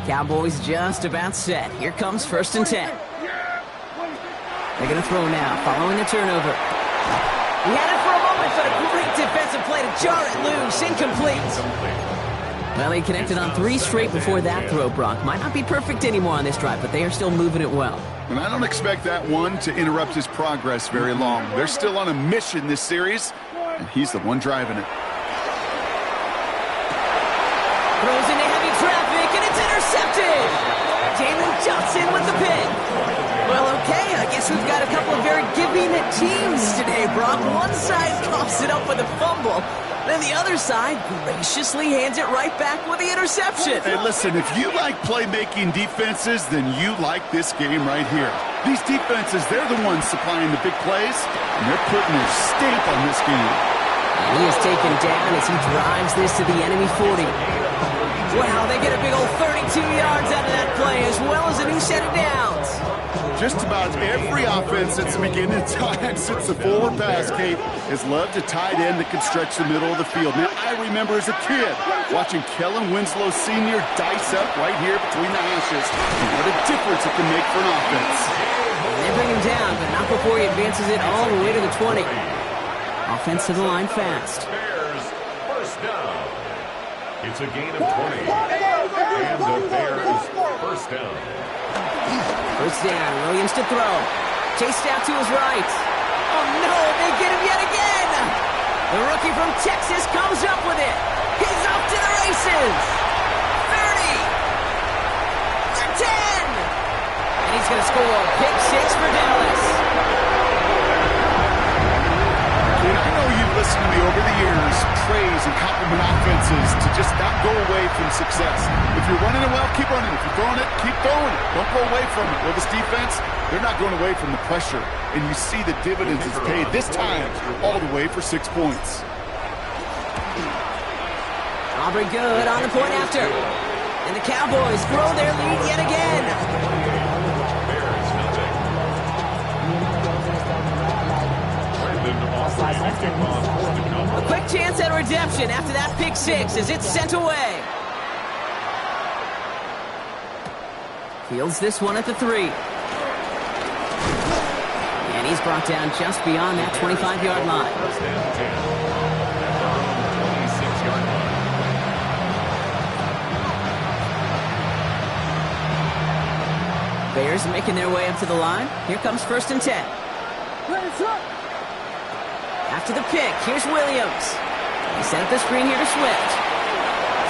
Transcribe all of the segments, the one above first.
Cowboys just about set. Here comes 1st and 10. They're going to throw now, following the turnover. He had it for a moment, but a great defensive play to jar it loose. Incomplete. Well, he connected on 3 straight before that throw, Brock. Might not be perfect anymore on this drive, but they are still moving it well. And I don't expect that one to interrupt his progress very long. They're still on a mission this series, and he's the one driving it. Throws into heavy traffic, and it's intercepted! Jalen Johnson with the pick. Well, okay, I guess we've got a couple of very giving teams today, Brock. One side coughs it up with a fumble, then the other side graciously hands it right back with the interception. Hey, listen, if you like playmaking defenses, then you like this game right here. These defenses, they're the ones supplying the big plays, and they're putting their stamp on this game. And he is taken down as he drives this to the enemy 40. Wow, they get a big old 32 yards out of that play, as well as a new set of downs. Just about every offense since the beginning of time, since the forward pass, Kate, has loved a tight end that can stretch the middle of the field. Now, I remember as a kid watching Kellen Winslow Sr. dice up right here between the hashes. And what a difference it can make for an offense. They bring him down, but not before he advances it all the way to the 20. Offense to the line fast. Bears, first down. It's a gain of 20. And the Bears, first down. First down, Williams to throw. Chased out to his right. Oh no, they get him yet again! The rookie from Texas comes up with it. He's off to the races! 30! The 10! And he's going to score a pick 6 for Dallas. I know you've listened to me over the years praise and compliment offenses to just not go away from success. If you're running it well, keep running it. If you're throwing it, keep throwing it. Don't go away from it. Well, this defense, they're not going away from the pressure. And you see the dividends it's paid this time all the way for 6 points. Aubrey good on the point after. And the Cowboys grow their lead yet again. A quick chance at redemption after that pick 6 as it's sent away. Fields this one at the 3. And he's brought down just beyond that 25-yard line. Bears making their way up to the line. Here comes 1st and 10. After the pick, here's Williams. He set up the screen here to Swift.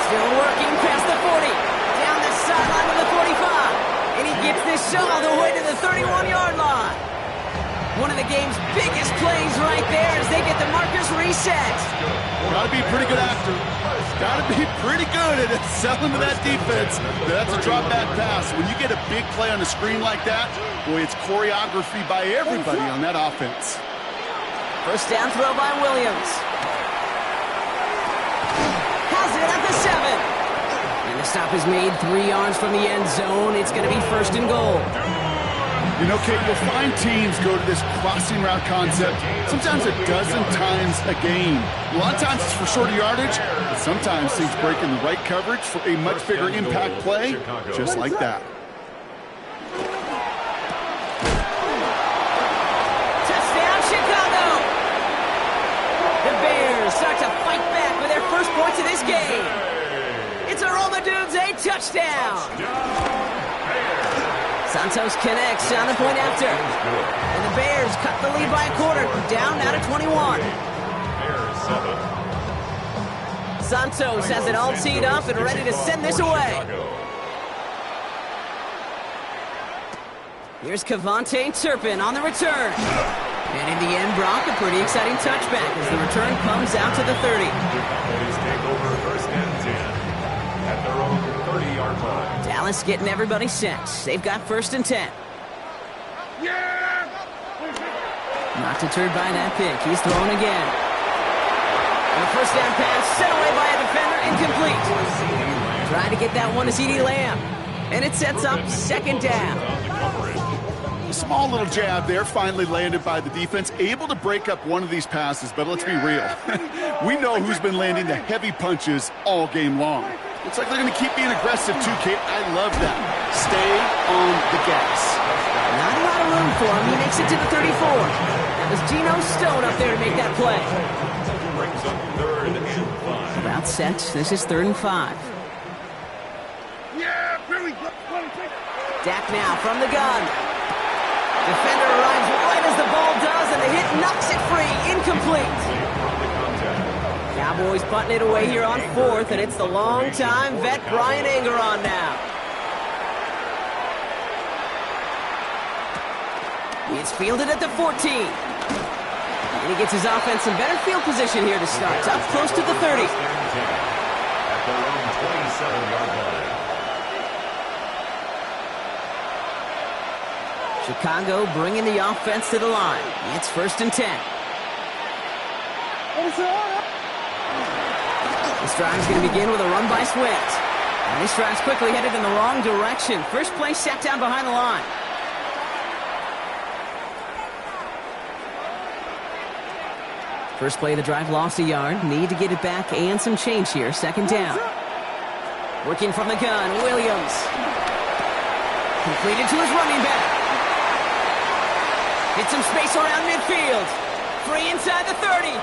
Still working past the 40. Down the sideline to the 45. And he gets this shot all the way to the 31-yard line. One of the game's biggest plays right there as they get the markers reset. Got to be a pretty good actor. Got to be pretty good at selling to that defense. That's a drop back pass. When you get a big play on the screen like that, boy, it's choreography by everybody on that offense. First down throw by Williams. Has it at the 7. And the stop is made 3 yards from the end zone. It's going to be 1st and goal. You know, Kate, you'll find teams go to this crossing route concept sometimes a dozen times a game. A lot of times it's for shorter yardage, but sometimes teams break in the right coverage for a much bigger impact play, just like that. Touchdown, Chicago! The Bears start to fight back with their first points of this game. It's a roll the dudes, a touchdown! Santos connects on the point after. And the Bears cut the lead by a quarter. Down now to 21. Santos has it all teed up and ready to send this away. Here's Kevontae Turpin on the return. And in the end, Brock, a pretty exciting touchback as the return comes out to the 30. Cowboys take over 1st and 10 at their own 30-yard line. Dallas getting everybody set. They've got 1st and 10. Not deterred by that pick. He's throwing again. And a first down pass set away by a defender, incomplete. Trying to get that one to CeeDee Lamb. And it sets up 2nd down. A small little jab there, finally landed by the defense. Able to break up one of these passes, but let's be real. We know who's been landing the heavy punches all game long. Looks like they're going to keep being aggressive too, Kate. I love that. Stay on the gas. Not a lot of room for him. He makes it to the 34. That was Geno Stone up there to make that play. Brings up 3rd and 5. About set. This is 3rd and 5. Dak now from the gun. Defender arrives right as the ball does, and the hit knocks it free. Incomplete. Cowboys putting it away here on 4th, and it's the long-time vet Brian Anger on now. It's fielded at the 14. And he gets his offense in better field position here to start. Up close to the 30. At their own 27-yard line. Chicago bringing the offense to the line. It's 1st and 10. This drive's going to begin with a run by Swift. And this drive's quickly headed in the wrong direction. First play sat down behind the line. First play of the drive lost a yard. Need to get it back and some change here. 2nd down. Working from the gun, Williams. Completed to his running back. Hit some space around midfield. Free inside the 30.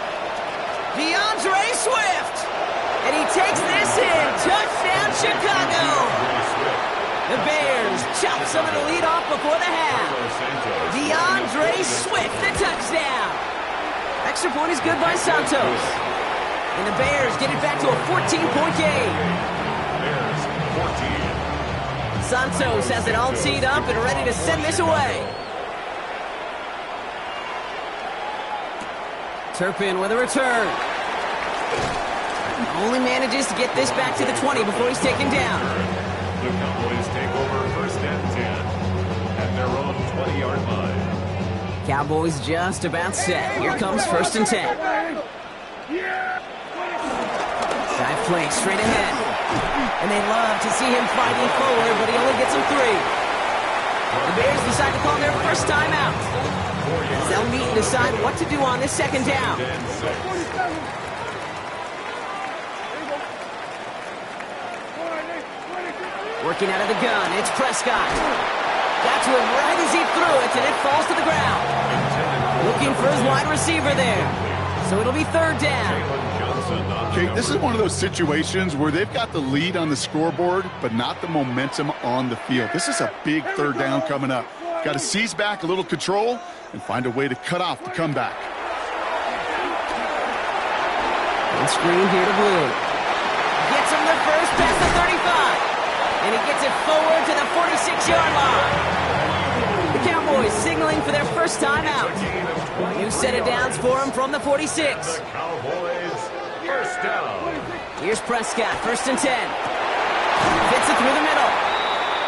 DeAndre Swift. And he takes this in. Touchdown, Chicago. The Bears chop some of the lead off before the half. DeAndre Swift, the touchdown. Extra point is good by Santos. And the Bears get it back to a 14-point game. Bears 14. Santos has it all teed up and ready to send this away. Turpin with a return. Only manages to get this back to the 20 before he's taken down. The Cowboys take over 1st and 10 at their own 20-yard line. Cowboys just about set. Here comes 1st and 10. Dive play straight ahead. And they love to see him fighting forward, but he only gets them 3. The Bears decide to call their first timeout. As they'll meet and decide what to do on this 2nd down. Working out of the gun, it's Prescott. Got to him right as he threw it, and it falls to the ground. Looking for his wide receiver there. So it'll be 3rd down. Okay, this is one of those situations where they've got the lead on the scoreboard, but not the momentum on the field. This is a big 3rd down coming up. Got to seize back a little control and find a way to cut off the comeback. And screen here to Blue. Gets him the first past the 35. And he gets it forward to the 46-yard line. The Cowboys signaling for their first time out. A new set of downs for him from the 46. The Cowboys 1st down. Here's Prescott, 1st and 10. Fits it through the middle.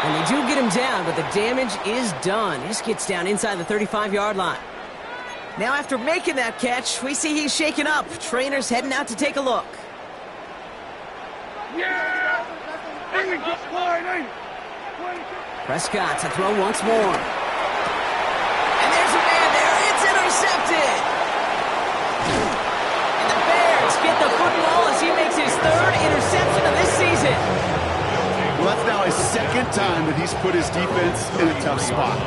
And they do get him down, but the damage is done. This gets down inside the 35-yard line. Now after making that catch, we see he's shaken up. Trainer's heading out to take a look. Prescott to throw once more. And there's a man there. It's intercepted. And the Bears get the football as he makes his 3rd interception of this season. Well, that's now his 2nd time that he's put his defense in a tough spot.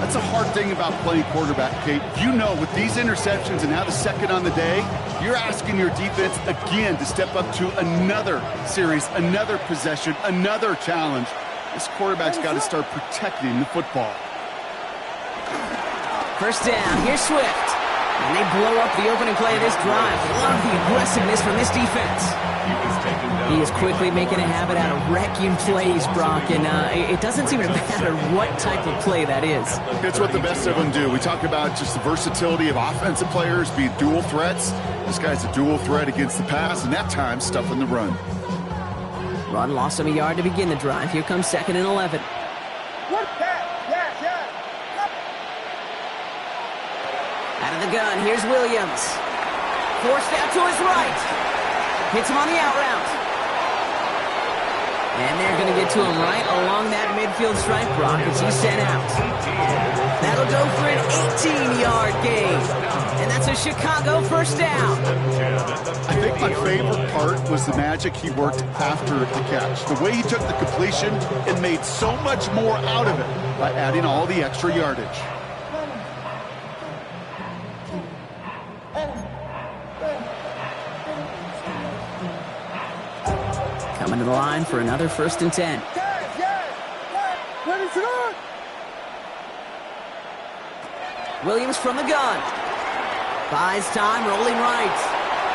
That's a hard thing about playing quarterback, Kate. You know, with these interceptions and now the 2nd on the day, you're asking your defense again to step up to another series, another possession, another challenge. This quarterback's got to start protecting the football. 1st down, here's Swift. And they blow up the opening play of this drive. Love the aggressiveness from this defense. He is quickly making a habit out of wrecking plays, Brock, and it doesn't seem to matter what type of play that is. It's what the best of them do. We talk about just the versatility of offensive players being dual threats. This guy's a dual threat against the pass, and that time stuffing the run. Run lost him a yard to begin the drive. Here comes 2nd and 11. Out of the gun, here's Williams. Forced out to his right. Hits him on the out route. And they're going to get to him right along that midfield stripe, Brock, as he's sent out. That'll go for an 18-yard gain. And that's a Chicago first down. I think my favorite part was the magic he worked after the catch. The way he took the completion and made so much more out of it by adding all the extra yardage. Coming to the line for another 1st and 10. Williams from the gun. Buys time, rolling right.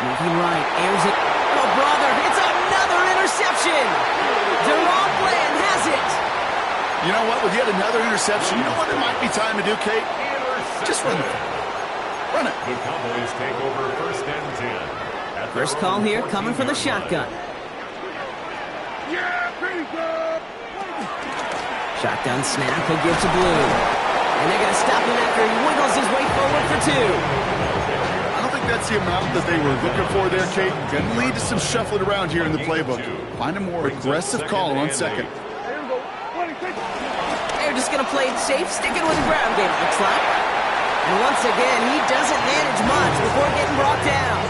Moving right, airs it. Oh, brother, it's another interception. Deron Bland has it. You know what? With yet another interception, you know what it might be time to do, Kate? Just run it. Run it. The Cowboys take over 1st and 10. First call here coming from the shotgun. Shotgun snap, he'll give to Blue. And they're going to stop him after he wiggles his way forward for 2. I don't think that's the amount that they were looking for there, Kate. Going to lead to some shuffling around here in the playbook. Find a more aggressive call on 2nd. They're just going to play it safe, sticking with the ground game, looks like. And once again, he doesn't manage much before getting brought down.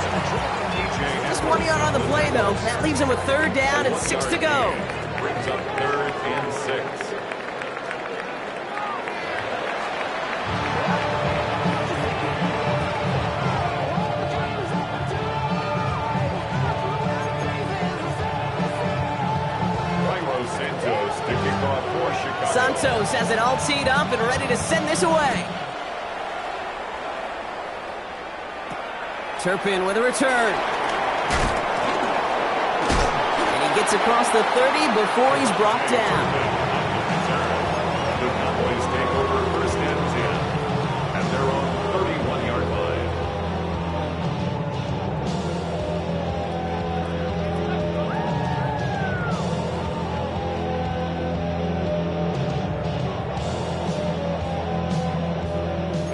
Just 1 yard on the play, though. That leaves him with 3rd down and 6 to go. Brings up 3rd and 6. Santos has it all teed up and ready to send this away. Turpin with a return. And he gets across the 30 before he's brought down. The Cowboys take over 1st and 10 at their own 31-yard line.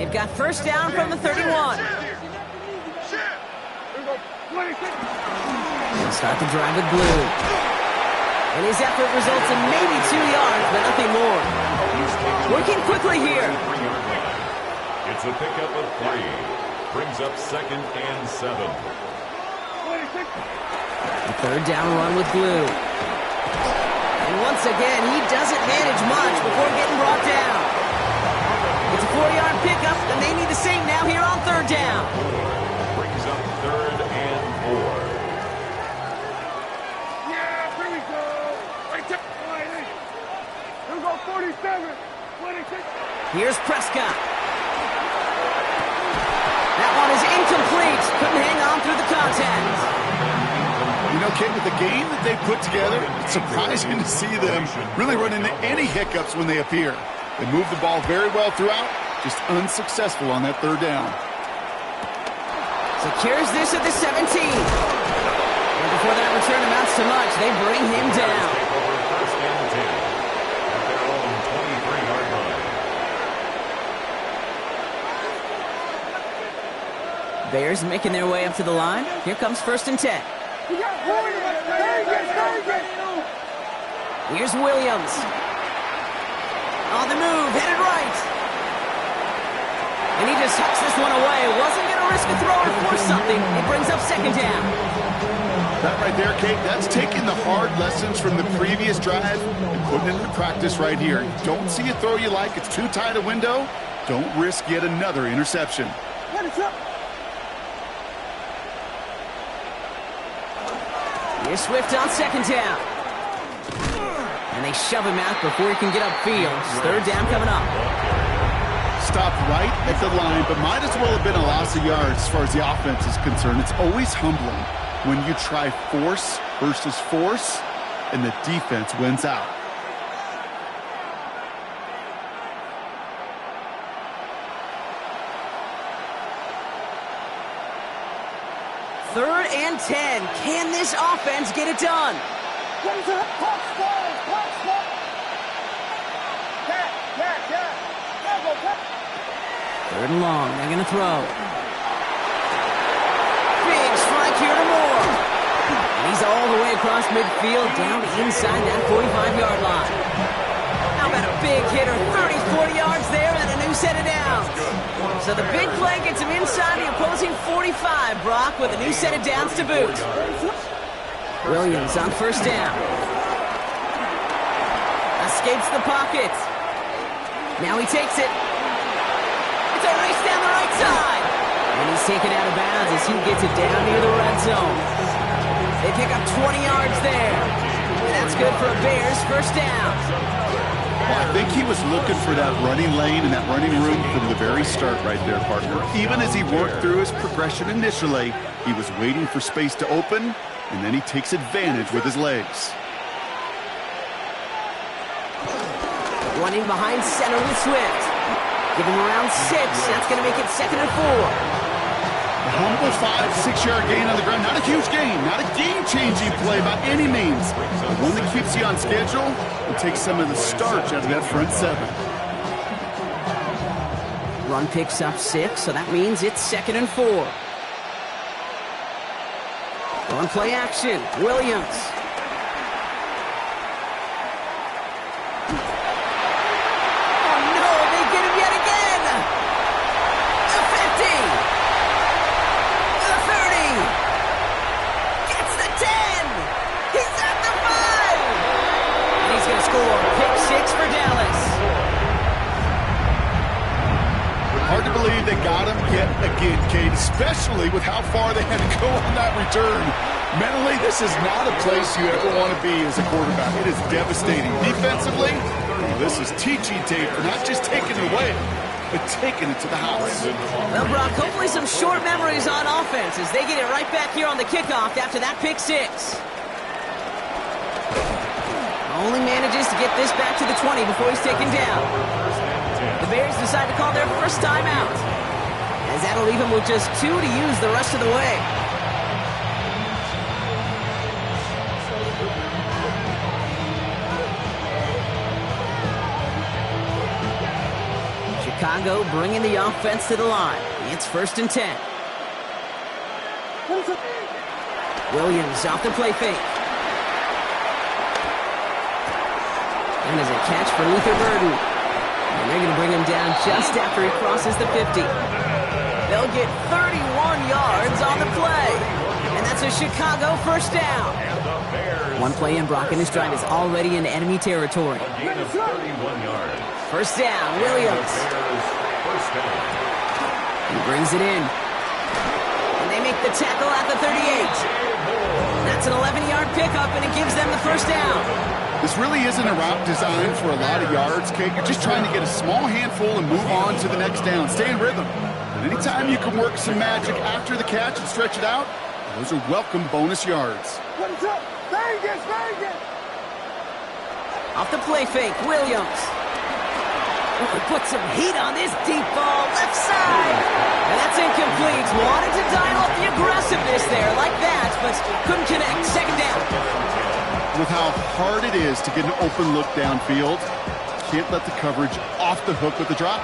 They've got 1st down from the 31. He'll start the drive with Blue. And his effort results in maybe 2 yards, but nothing more. Working quickly here. It's a pickup of 3. Brings up 2nd and 7. The 3rd down run with Blue. And once again, he doesn't manage much before getting brought down. It's a 4-yard pickup, and they need the same now here on 3rd down. Brings up 3rd and 4. Here's Prescott. That one is incomplete. Couldn't hang on through the contact. You know, Kate, with the game that they put together, it's surprising to see them really run into any hiccups when they appear. They move the ball very well throughout, just unsuccessful on that 3rd down. Secures this at the 17. And before that return amounts to much, they bring him down. Take over 1st and 10 at their own 23-yard line. Bears making their way up to the line. Here comes 1st and 10. Here's Williams. On the move, headed right. And he just hucks this one away. Wasn't going to risk a throw or force something. It brings up 2nd down. That right there, Kate, that's taking the hard lessons from the previous drive and putting it into practice right here. Don't see a throw you like. It's too tight a window. Don't risk yet another interception. Here's Swift on 2nd down. And they shove him out before he can get upfield. 3rd down coming up. Stopped right at the line, but might as well have been a loss of yards as far as the offense is concerned. It's always humbling when you try force versus force, and the defense wins out. Third and 10. Can this offense get it done? Third and long. They're going to throw. Big strike here to Moore. And he's all the way across midfield down inside that 45-yard line. How about a big hitter, 30, 40 yards there and a new set of downs. So the big play gets him inside the opposing 45, Brock, with a new set of downs to boot. Williams on first down. Escapes the pocket. Now he takes it. It's a race down the right side. And he's taken out of bounds as he gets it down near the red zone. They pick up 20 yards there. And that's good for a Bears first down. Well, I think he was looking for that running lane and that running room from the very start right there, partner. Even as he worked through his progression initially, he was waiting for space to open, and then he takes advantage with his legs. Running behind center with Swift. Give him around 6. That's going to make it 2nd and 4. A humble 5-6-yard gain on the ground. Not a huge gain, not a game-changing play by any means. But one that keeps you on schedule and takes some of the starch out of that front 7. Run picks up 6, so that means it's 2nd and 4. Run play action. Williams. Hard to believe they got him yet again, Kate, especially with how far they had to go on that return. Mentally, this is not a place you ever want to be as a quarterback. It is devastating. Defensively, this is teaching tape for not just taking it away, but taking it to the house. Well, Brock, hopefully some short memories on offense as they get it right back here on the kickoff after that pick 6. Only manages to get this back to the 20 before he's taken down. The Bears decide to call their first timeout, as that'll leave him with just 2 to use the rest of the way. Chicago bringing the offense to the line. It's 1st and 10. Williams off the play fake. And there's a catch for Luther Burden. And they're going to bring him down just after he crosses the 50. They'll get 31 yards on the play. And that's a Chicago first down. One play in, Brock, and his drive is already in enemy territory. A gain of 31 yards. First down, Williams. He brings it in. And they make the tackle at the 38. That's an 11-yard pickup, and it gives them the first down. This really isn't a route designed for a lot of yards, Kate. You're just trying to get a small handful and move on to the next down. Stay in rhythm. And anytime you can work some magic after the catch and stretch it out, those are welcome bonus yards. Off the play fake, Williams. Put some heat on this deep ball, left side. And that's incomplete. Wanted to dial up the aggressiveness there like that, but couldn't connect. Second down. With how hard it is to get an open look downfield, can't let the coverage off the hook with the drop.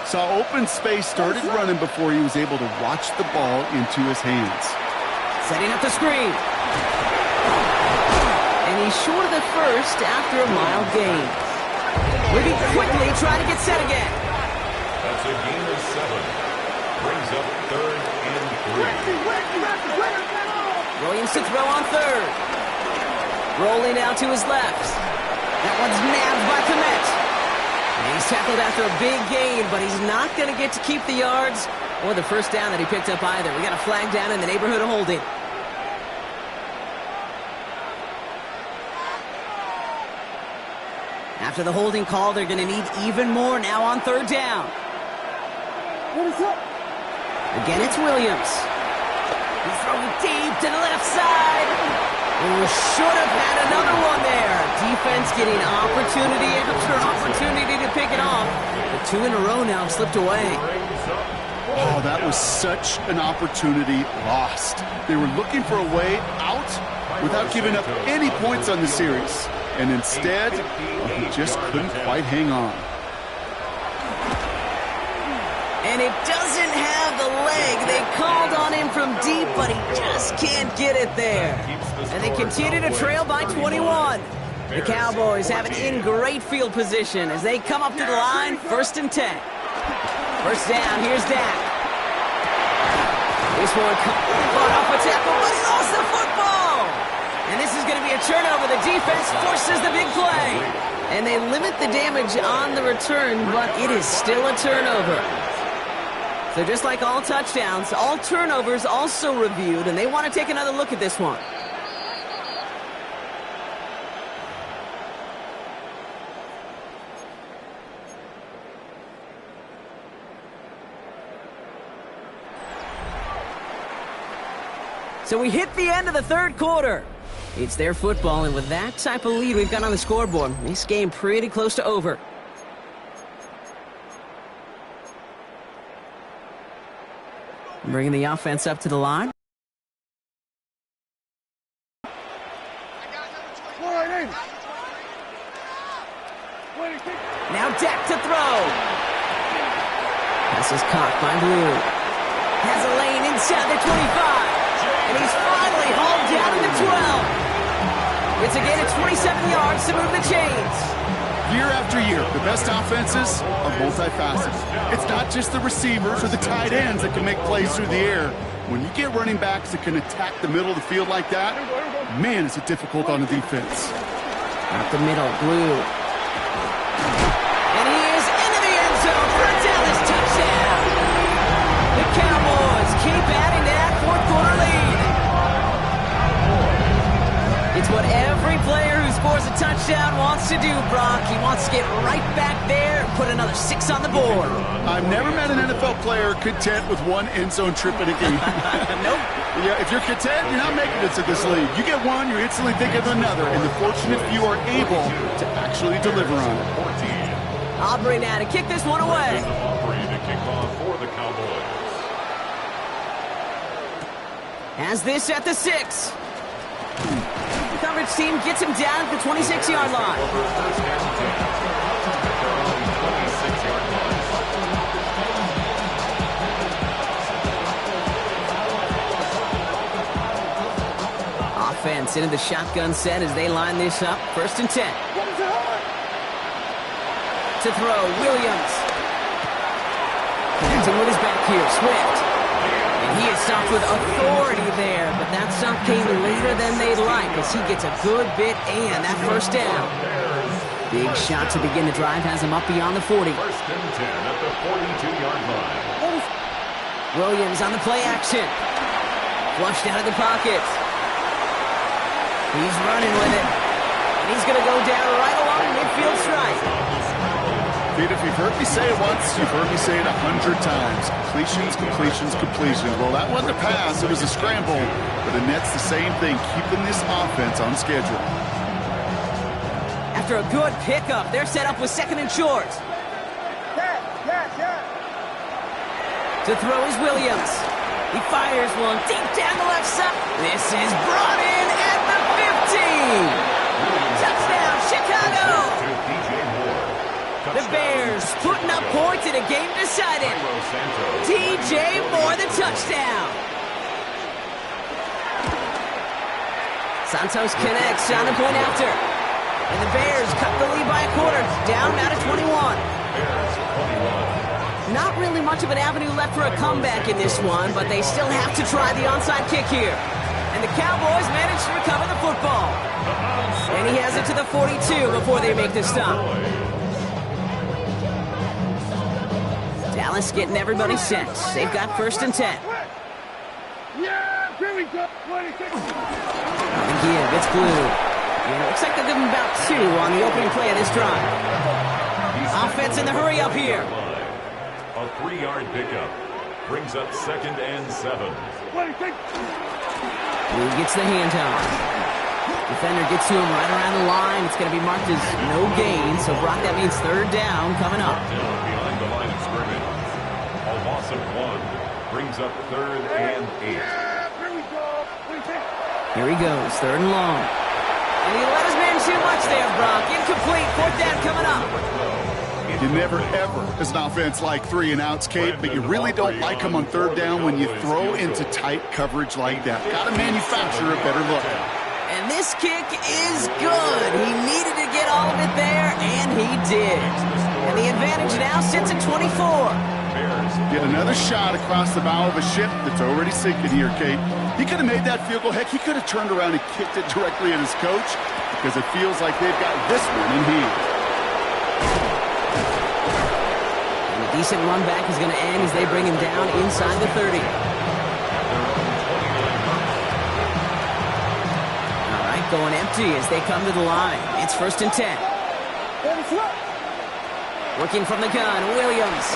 Saw open space, started running before he was able to watch the ball into his hands. Setting up the screen. And he's short of the first after a mild gain. Moving quickly, trying to get set again. That's a gain of 7. Brings up 3rd and 3. Williams to throw on 3rd. Rolling out to his left. That one's nabbed by Komet. And he's tackled after a big gain, but he's not going to get to keep the yards or the first down that he picked up either. We got a flag down in the neighborhood of holding. After the holding call, they're going to need even more now on 3rd down. Again, it's Williams. He's throwing deep to the left side. Oh, should have had another one there. Defense getting opportunity after opportunity to pick it off. The 2 in a row now have slipped away. Oh, that was such an opportunity lost. They were looking for a way out without giving up any points on the series. And instead, he just couldn't quite hang on. And and it doesn't have the leg. They called on him from deep, but he just can't get it there. And they continue to trail by 21. The Cowboys have it in great field position as they come up to the line, 1st and 10. First down, here's Dak. This one caught off a tackle, but he lost the football. And this is going to be a turnover. The defense forces the big play. And they limit the damage on the return, but it is still a turnover. So just like all touchdowns, all turnovers also reviewed, and they want to take another look at this one. So we hit the end of the 3rd quarter. It's their football, and with that type of lead we've got on the scoreboard, this game pretty close to over. Bringing the offense up to the line. Now Dak to throw. This is caught by Blue. Has a lane inside the 25. And he's finally hauled down in the 12. It's a gain of 27 yards to move the chains. Year after year, the best offenses are multifaceted. It's not just the receivers or the tight ends that can make plays through the air. When you get running backs that can attack the middle of the field like that, man, is it difficult on the defense. Out the middle, Blue. And he is into the end zone for a Dallas touchdown. The Cowboys keep adding to that 4th quarter lead. It's what every player who scores a touchdown wants to do, Brock. He wants to get right back there and put another 6 on the board. I've never met an NFL player content with one end zone trip in a game. Nope. Yeah, if you're content, you're not making it to this league. You get one, you're instantly thinking of another, and the fortunate few are able to actually deliver on it. Aubrey now to kick this one away. Aubrey to kick off for the Cowboys. Has this at the 6. The coverage team gets him down at the 26-yard line. First down, 26-yard line. Offense into the shotgun set as they line this up. 1st and 10. To throw, Williams. Connecting with his back here, Swift. And he is stopped with authority there, but that stop came later than they'd like as he gets a good bit and that 1st down. Big shot to begin the drive has him up beyond the 40. 1st and 10 at the 42-yard line. Williams on the play action. Flushed out of the pocket. He's running with it. And he's going to go down right along midfield strike. Dude, if you've heard me say it once, you've heard me say it 100 times. Completions, completions, completions. Well, that wasn't a pass. It was a scramble. But the net's the same thing, keeping this offense on schedule. After a good pickup, they're set up with 2nd and short. To throw is Williams. He fires one deep down the left side. This is brought in at the 15. Touchdown, Chicago. The Bears putting up points in a game decided. DJ Moore, the touchdown. Santos connects on the point after. And the Bears cut the lead by a quarter. Down now to 21. Not really much of an avenue left for a comeback in this one, but they still have to try the onside kick here. And the Cowboys manage to recover the football. And he has it to the 42 before they make the stop. Dallas getting everybody set. They've got 1st and 10. Yeah, here we go. Again, it's Blue. And it looks like they'll give him about 2 on the opening play of this drive. Offense in the hurry up here. A 3-yard pickup brings up 2nd and 7. Blue gets the handoff. Defender gets to him right around the line. It's going to be marked as no gain. So, Brock, that means 3rd down coming up. Down behind the line of scrimmage. A loss of 1 brings up 3rd and 8. Here he goes, 3rd and long. And he let his man too much there, Brock. Incomplete, 4th down coming up. You never, ever, as an offense, like 3 and outs, Kate, but you really don't like them on third down when you throw into tight coverage like that. Got to manufacture a better look. And this kick is good. He needed to get all of it there, and he did. And the advantage now sits at 24. Get another shot across the bow of a ship that's already sinking here, Kate. He could have made that field goal. Heck, he could have turned around and kicked it directly at his coach because it feels like they've got this one in hand. And a decent run back is going to end as they bring him down inside the 30. All right, going empty as they come to the line. It's 1st and 10. Working from the gun, Williams.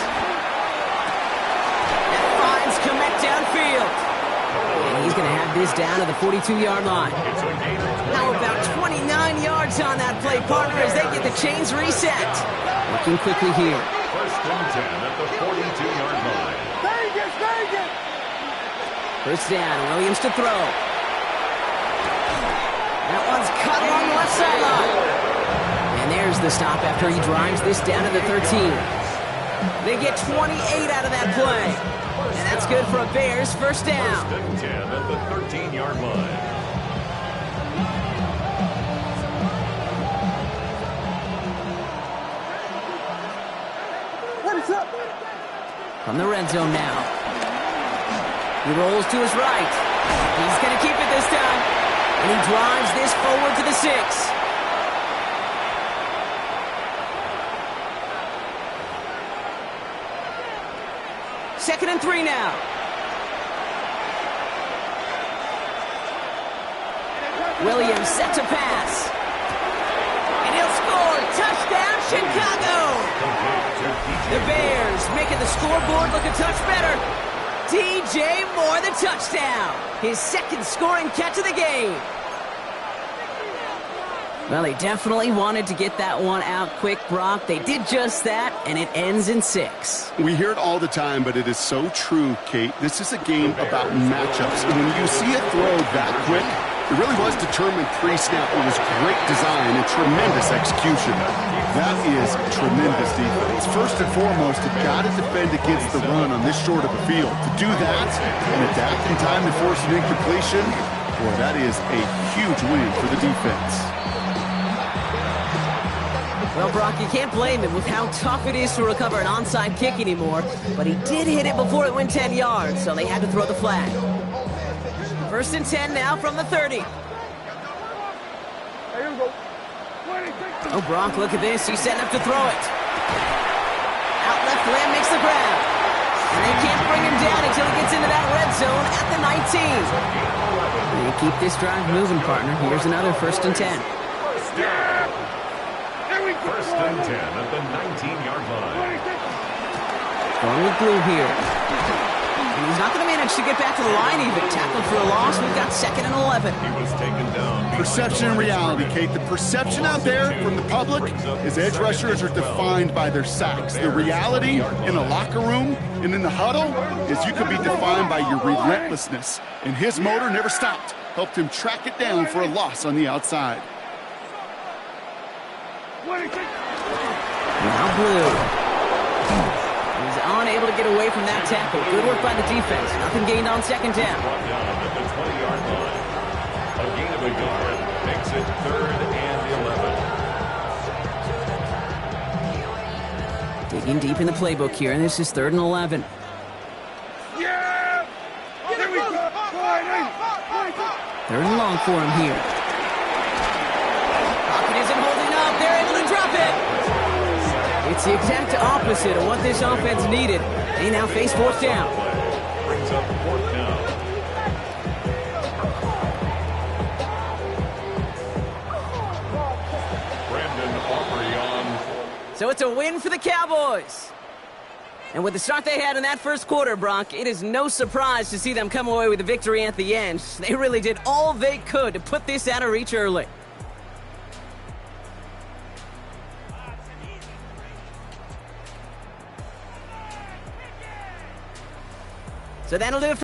And finds Kmet downfield. And he's going to have this down to the 42-yard line. Now about 29 yards on that play, partner, as they get the chains reset. Working quickly here. 1st and 10 at the 42-yard line. First down, Williams to throw. That one's cut along the left sideline. And there's the stop after he drives this down to the 13. They get 28 out of that play. And that's good for a Bears first down. 1st and 10 at the 13-yard line. From the red zone now. He rolls to his right. He's going to keep it this time. And he drives this forward to the 6. 2nd and 3 now. Williams set to pass. And he'll score. Touchdown, Chicago. The Bears making the scoreboard look a touch better. DJ Moore, the touchdown. His 2nd scoring catch of the game. Well, they definitely wanted to get that one out quick, Brock. They did just that, and it ends in 6. We hear it all the time, but it is so true, Kate. This is a game about matchups. And when you see a throw that quick, it really was determined pre-snap. It was great design and tremendous execution. That is tremendous defense. First and foremost, you've got to defend against the run on this short of a field. To do that and adapt in time to force an incompletion, boy, that is a huge win for the defense. Well, Brock, you can't blame him with how tough it is to recover an onside kick anymore, but he did hit it before it went 10 yards, so they had to throw the flag. 1st and 10 now from the 30. Oh, Brock, look at this. He's setting up to throw it. Out left, Lamb makes the grab. And they can't bring him down until he gets into that red zone at the 19. They keep this drive moving, partner. Here's another 1st and 10. 1st and 10 at the 19-yard line. Going with blue here. And he's not going to manage to get back to the line even. Tackled for a loss. We've got 2nd and 11. He was taken down. Perception and reality, Kate. The perception out there from the public is edge rushers are defined by their sacks. The reality in the locker room and in the huddle is you can be defined by your relentlessness. And his motor never stopped. Helped him track it down for a loss on the outside. Now blue. He's unable to get away from that tackle. Good work by the defense. Nothing gained on 2nd down. Brought down at the 20-yard line. A gain of a yard makes it 3rd and 11. Digging deep in the playbook here, and this is 3rd and 11. Yeah! Here we go! 3rd and long for him here. Pocket isn't holding up. They're able to drop it. It's the exact opposite of what this offense needed. They now face 4th down. Brings up 4th down. Brandon Aubrey on. So it's a win for the Cowboys. And with the start they had in that first quarter, Brock, it is no surprise to see them come away with a victory at the end. They really did all they could to put this out of reach early. So that'll do it for